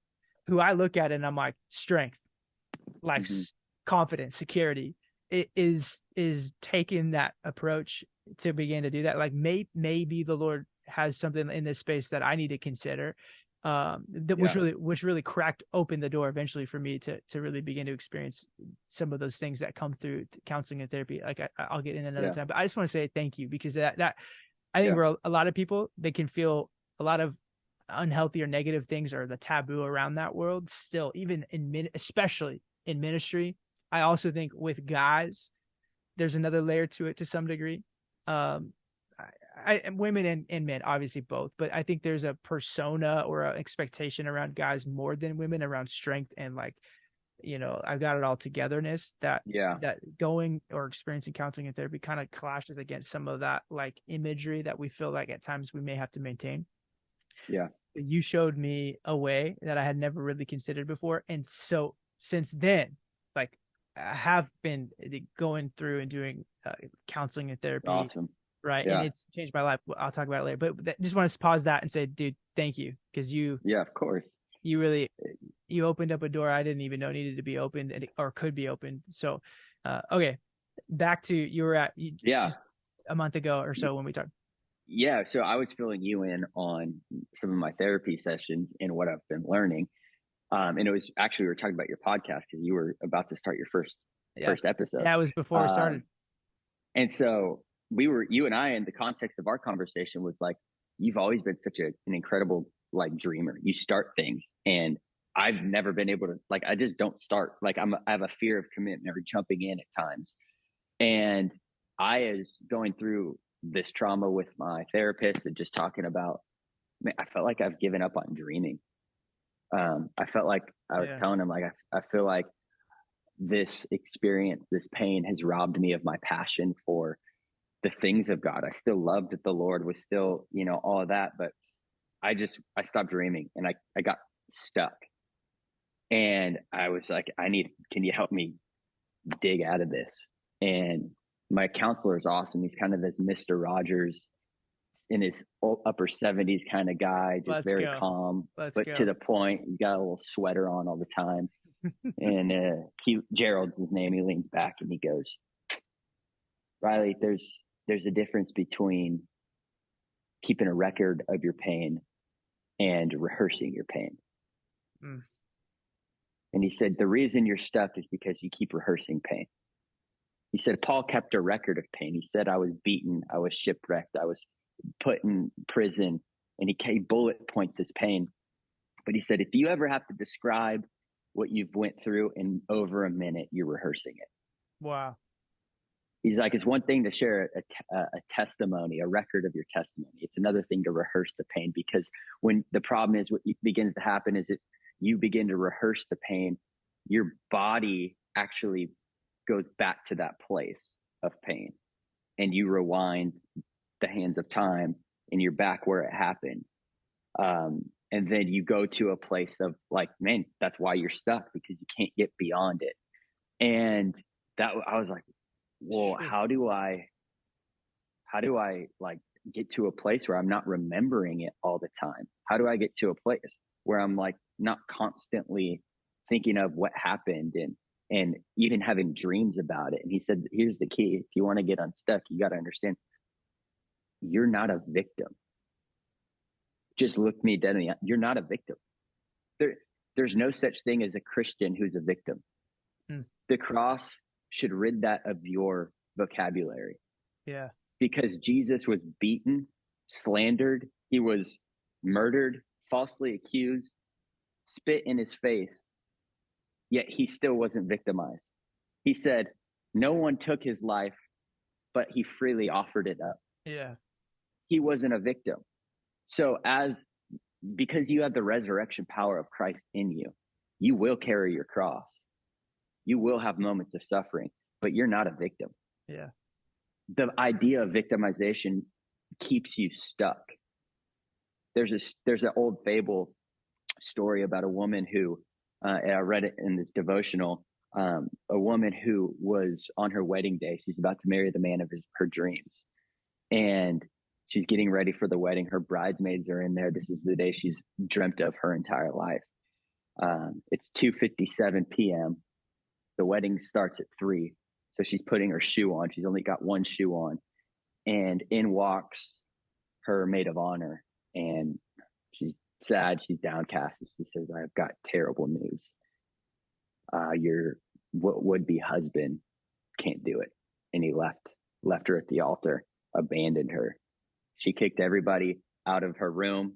who I look at and I'm like, strength, like confidence, security, it is taking that approach to begin to do that. Like, maybe the Lord has something in this space that I need to consider, which really cracked open the door eventually for me to really begin to experience some of those things that come through counseling and therapy. Like, I'll get in another time, but I just want to say thank you, because that I think where a lot of people, they can feel a lot of unhealthy or negative things, or the taboo around that world still, even especially in ministry. I also think with guys, there's another layer to it to some degree. Women and men, obviously both, but I think there's a persona or an expectation around guys more than women around strength and, like, I've got it all togetherness, that going or experiencing counseling and therapy kind of clashes against some of that, like, imagery that we feel like at times we may have to maintain. You showed me a way that I had never really considered before. And so since then, like, I have been going through and doing counseling and therapy. Awesome. Right. And it's changed my life. I'll talk about it later, but just want to pause that and say, dude, thank you. Because of course, you opened up a door I didn't even know needed to be opened or could be opened. So, okay. Back to, you were at just a month ago or so when we talked. Yeah. So I was filling you in on some of my therapy sessions and what I've been learning. And it was actually, we were talking about your podcast because you were about to start your first episode. That was before we started. And so you and I, in the context of our conversation, was like, you've always been such an incredible, like, dreamer. You start things, and I've never been able to, like, I just don't start. Like, I have a fear of commitment or jumping in at times. And I is going through this trauma with my therapist and just talking about, man, I felt like I've given up on dreaming. I felt like I was telling him, like, I feel like this experience, this pain has robbed me of my passion for the things of God. I still loved that the Lord was still, all of that, but I stopped dreaming and I got stuck. And I was like, can you help me dig out of this? And my counselor is awesome. He's kind of this Mr. Rogers in his upper 70s kind of guy, just very calm, but to the point. He's got a little sweater on all the time. And Gerald's his name. He leans back and he goes, Rylie, there's a difference between keeping a record of your pain and rehearsing your pain. Mm. And he said, the reason you're stuck is because you keep rehearsing pain. He said, Paul kept a record of pain. He said, I was beaten, I was shipwrecked, I was put in prison, and he bullet points his pain. But he said, if you ever have to describe what you've went through in over a minute, you're rehearsing it. Wow. He's like, it's one thing to share a testimony, a record of your testimony. It's another thing to rehearse the pain, because when the problem is, what begins to happen is that you begin to rehearse the pain, your body actually goes back to that place of pain, and you rewind the hands of time and you're back where it happened. And then you go to a place of like, man, that's why you're stuck, because you can't get beyond it. And that I was like, well, how do I like get to a place where I'm not remembering it all the time? How do I get to a place where I'm like not constantly thinking of what happened and even having dreams about it? And he said, here's the key. If you want to get unstuck, you got to understand you're not a victim. Just look me dead in the eye. You're not a victim. There's no such thing as a Christian who's a victim. The cross should rid that of your vocabulary. Yeah. Because Jesus was beaten, slandered, he was murdered, falsely accused, spit in his face, yet he still wasn't victimized. He said, no one took his life, but he freely offered it up. Yeah. He wasn't a victim. So because you have the resurrection power of Christ in you, you will carry your cross. You will have moments of suffering, but you're not a victim. Yeah. The idea of victimization keeps you stuck. There's an old fable story about a woman who, and I read it in this devotional, a woman who was on her wedding day. She's about to marry the man of her dreams. And she's getting ready for the wedding. Her bridesmaids are in there. This is the day she's dreamt of her entire life. It's 2:57 p.m. The wedding starts at 3. So she's putting her shoe on. She's only got one shoe on. And in walks her maid of honor. And she's sad. She's downcast. She says, I've got terrible news. Your would-be husband can't do it. And he left her at the altar, abandoned her. She kicked everybody out of her room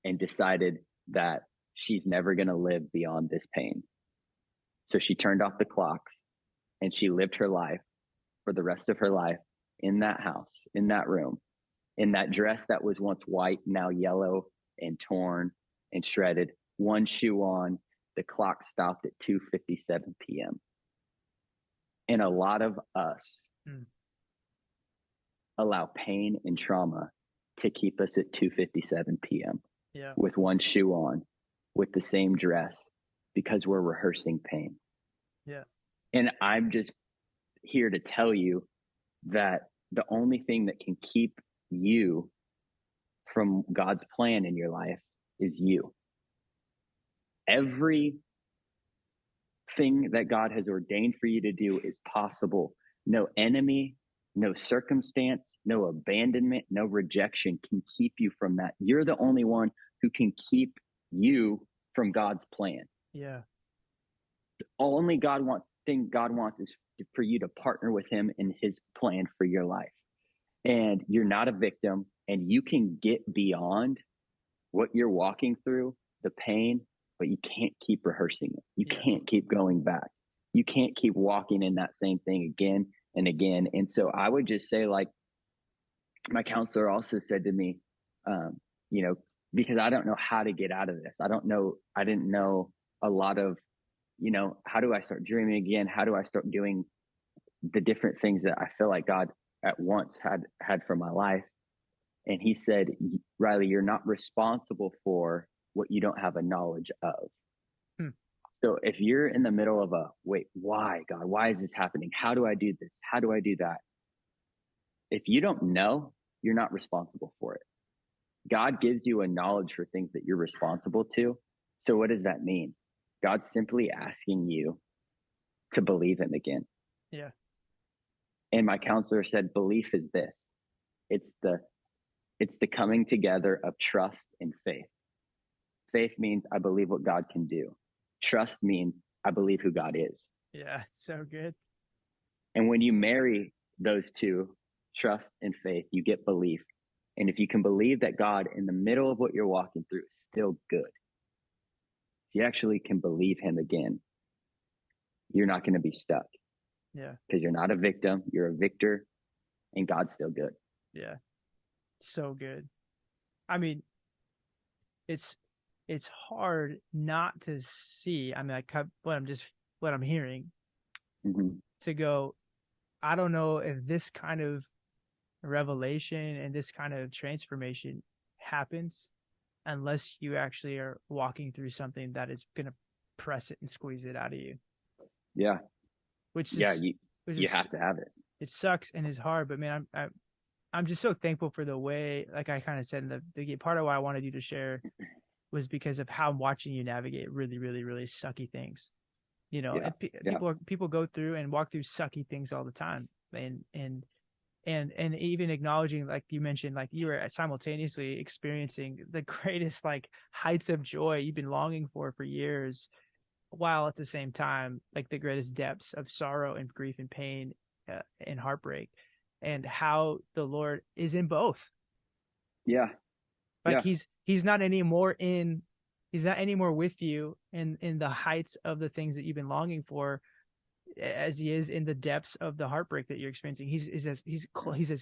and decided that she's never going to live beyond this pain. So she turned off the clocks and she lived her life for the rest of her life in that house, in that room, in that dress that was once white, now yellow and torn and shredded. One shoe on, the clock stopped at 2:57 p.m. And a lot of us allow pain and trauma to keep us at 2:57 p.m. Yeah. With one shoe on, with the same dress, because we're rehearsing pain. Yeah. And I'm just here to tell you that the only thing that can keep you from God's plan in your life is you. Everything that God has ordained for you to do is possible. No enemy, no circumstance, no abandonment, no rejection can keep you from that. You're the only one who can keep you from God's plan. Yeah. The only thing God wants is for you to partner with him in his plan for your life. And you're not a victim, and you can get beyond what you're walking through, the pain, but you can't keep rehearsing it. You can't keep going back. You can't keep walking in that same thing again and again. And so I would just say, like, my counselor also said to me, because I don't know how to get out of this. I didn't know a lot of, how do I start dreaming again? How do I start doing the different things that I feel like God at once had for my life? And he said, Rylie, you're not responsible for what you don't have a knowledge of. So if you're in the middle of wait, why, God, why is this happening? How do I do this? How do I do that? If you don't know, you're not responsible for it. God gives you a knowledge for things that you're responsible to. So what does that mean? God's simply asking you to believe him again. Yeah. And my counselor said, belief is this. It's the It's the coming together of trust and faith. Faith means I believe what God can do. Trust means I believe who God is. Yeah, it's so good. And when you marry those two, trust and faith, you get belief. And if you can believe that God in the middle of what you're walking through is still good, if you actually can believe him again, you're not going to be stuck. Yeah. Because you're not a victim, you're a victor, and God's still good. Yeah. So good. I mean, it's hard not to see. I mean, like what I'm hearing to go, I don't know if this kind of revelation and this kind of transformation happens unless you actually are walking through something that is going to press it and squeeze it out of you. Yeah. Which is, you have to have it. It sucks and is hard, but man, I'm just so thankful for the way, like I kind of said in the part of why I wanted you to share was because of how I'm watching you navigate really, really, really sucky things. You know, people go through and walk through sucky things all the time, and even acknowledging, like you mentioned, like you were simultaneously experiencing the greatest like heights of joy you've been longing for years, while at the same time, like the greatest depths of sorrow and grief and pain and heartbreak, and how the Lord is in both. Yeah. Like he's not anymore with you in the heights of the things that you've been longing for, as he is in the depths of the heartbreak that you're experiencing. He's as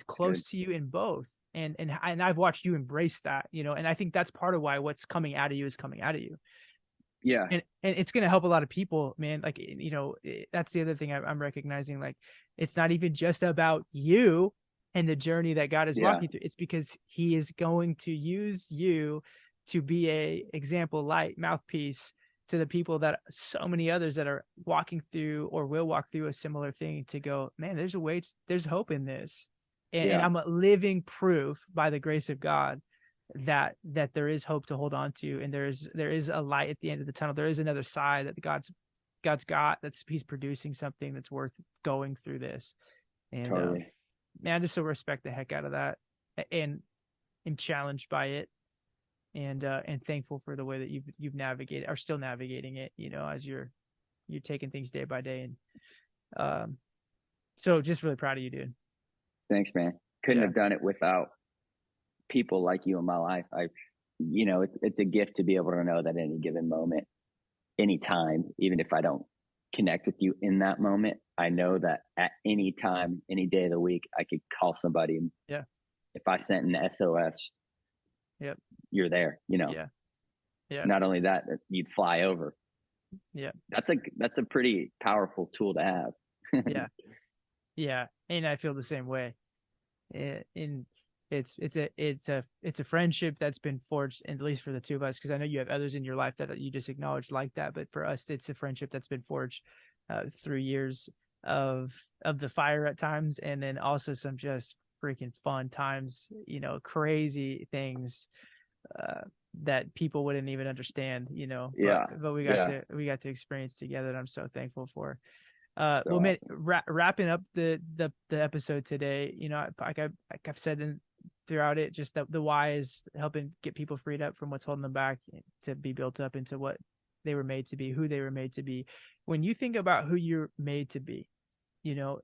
close to you in both. And I've watched you embrace that, you know, and I think that's part of why what's coming out of you is coming out of you. Yeah. And it's going to help a lot of people, man. Like, you know, that's the other thing I'm recognizing. Like, it's not even just about you and the journey that God is walking through. It's because he is going to use you to be a example, light, mouthpiece to the people that so many others that are walking through or will walk through a similar thing, to go, man, there's a way, there's hope in this. And I'm a living proof by the grace of God that there is hope to hold on to. And there is a light at the end of the tunnel. There is another side that God's got, he's producing something that's worth going through this. And totally. Man, I just so respect the heck out of that, and am challenged by it, and thankful for the way that you've navigated, are still navigating it, you know, as you're taking things day by day. And so just really proud of you, dude. Thanks, man. Couldn't have done it without people like you in my life. It's a gift to be able to know that any given moment, anytime, even if I don't connect with you in that moment, I know that at any time, any day of the week, I could call somebody. Yeah. If I sent an SOS, you're there, you know? Yeah. Not only that, you'd fly over. Yeah. That's a pretty powerful tool to have. Yeah. And I feel the same way. And it's a friendship that's been forged, at least for the two of us, because I know you have others in your life that you just acknowledged like that, but for us, it's a friendship that's been forged through years of the fire at times, and then also some just freaking fun times, you know, crazy things that people wouldn't even understand, you know. But we got to experience together, and I'm so thankful for. Well, man, wrapping up the episode today, you know, like I've said throughout it, just the why is helping get people freed up from what's holding them back to be built up into what they were made to be, who they were made to be. When you think about who you're made to be, you know,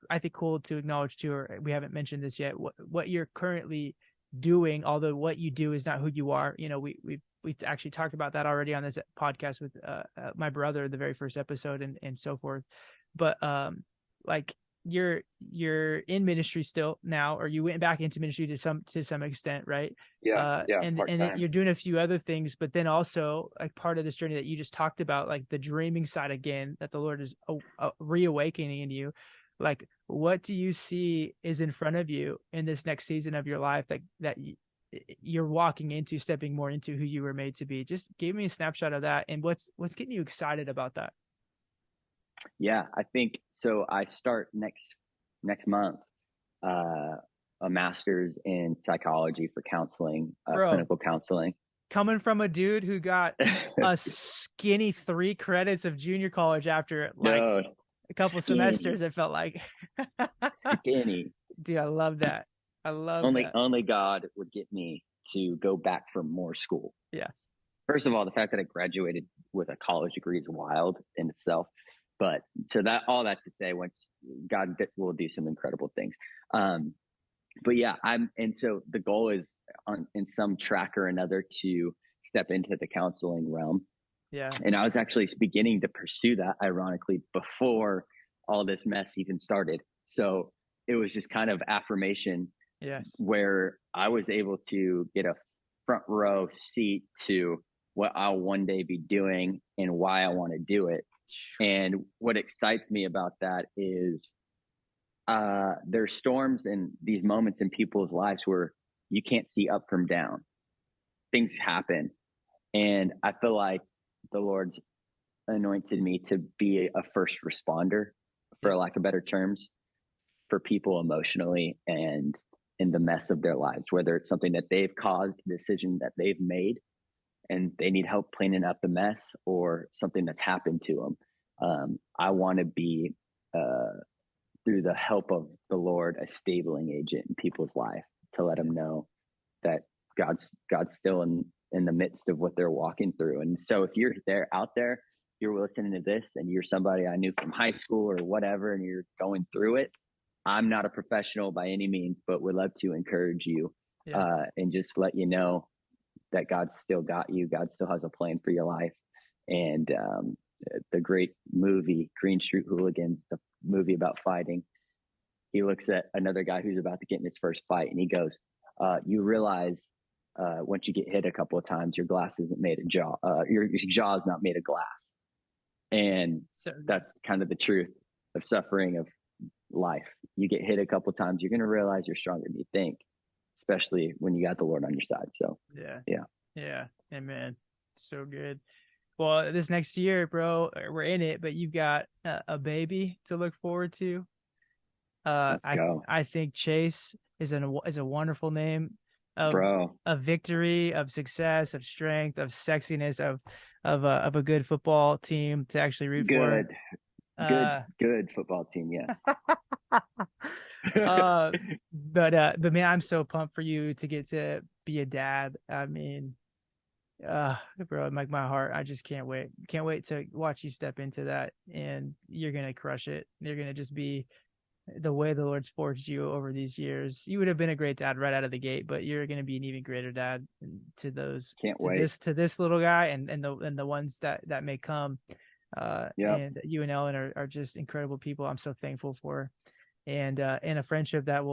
I think cool to acknowledge too, or we haven't mentioned this yet, what you're currently doing, although what you do is not who you are. You know, we actually talked about that already on this podcast with my brother, the very first episode, and so forth. But like you're in ministry still now, or you went back into ministry to some extent, right? And then you're doing a few other things, but then also like part of this journey that you just talked about, like the dreaming side again, that the Lord is reawakening in you. Like, what do you see is in front of you in this next season of your life that you're walking into, stepping more into who you were made to be? Just give me a snapshot of that, and what's getting you excited about that? Yeah, I think so. I start next month a master's in psychology for counseling, clinical counseling. Coming from a dude who got a skinny 3 credits of junior college after a couple semesters, it felt like. Skinny. Dude, I love that. I love that. Only God would get me to go back for more school. Yes. First of all, the fact that I graduated with a college degree is wild in itself. But all that to say, once God will do some incredible things. But yeah, and so the goal is in some track or another to step into the counseling realm. Yeah. And I was actually beginning to pursue that, ironically, before all this mess even started. So it was just kind of affirmation. Yes. Where I was able to get a front row seat to what I'll one day be doing and why I want to do it. And what excites me about that is there's storms and these moments in people's lives where you can't see up from down. Things happen. And I feel like the Lord's anointed me to be a first responder, for lack of better terms, for people emotionally and in the mess of their lives, whether it's something that they've caused, a decision that they've made, and they need help cleaning up the mess, or something that's happened to them. I want to be, through the help of the Lord, a stabling agent in people's life to let them know that God's still in the midst of what they're walking through. And so if you're out there, you're listening to this and you're somebody I knew from high school or whatever, and you're going through it, I'm not a professional by any means, but would love to encourage you and just let you know that God's still got you. God still has a plan for your life. And the great movie, Green Street Hooligans, the movie about fighting, he looks at another guy who's about to get in his first fight, and he goes, you realize once you get hit a couple of times, your glass isn't made of jaw. Your jaw is not made of glass. And so that's kind of the truth of suffering of life. You get hit a couple of times, you're going to realize you're stronger than you think, especially when you got the Lord on your side. So yeah. Amen. So good. Well, this next year, bro, we're in it, but you've got a baby to look forward to. I think Chase is a wonderful name of victory, of success, of strength, of sexiness, of a good football team to actually root for. Good football team, yeah. But man, I'm so pumped for you to get to be a dad. I mean, bro, like my heart, I just can't wait to watch you step into that, and you're gonna crush it. You're gonna just be the way the Lord's forged you over these years. You would have been a great dad right out of the gate, but you're going to be an even greater dad to those, to this little guy and the ones that may come. And you and Ellen are just incredible people. I'm so thankful for, and a friendship that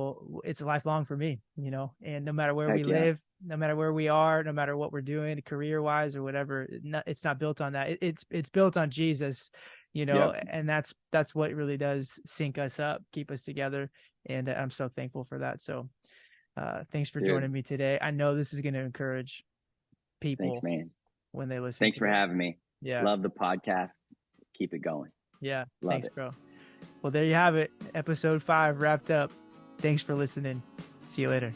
it's lifelong for me, and no matter where we live, no matter where we are, no matter what we're doing career wise or whatever, it's not built on that. It's built on Jesus, and that's what really does sync us up, keep us together. And I'm so thankful for that. So thanks for joining me today. I know this is going to encourage people. Thanks, man. When they listen. Thanks for having me. Yeah. Love the podcast. Keep it going. Yeah. Thanks, bro. Well, there you have it. Episode 5 wrapped up. Thanks for listening. See you later.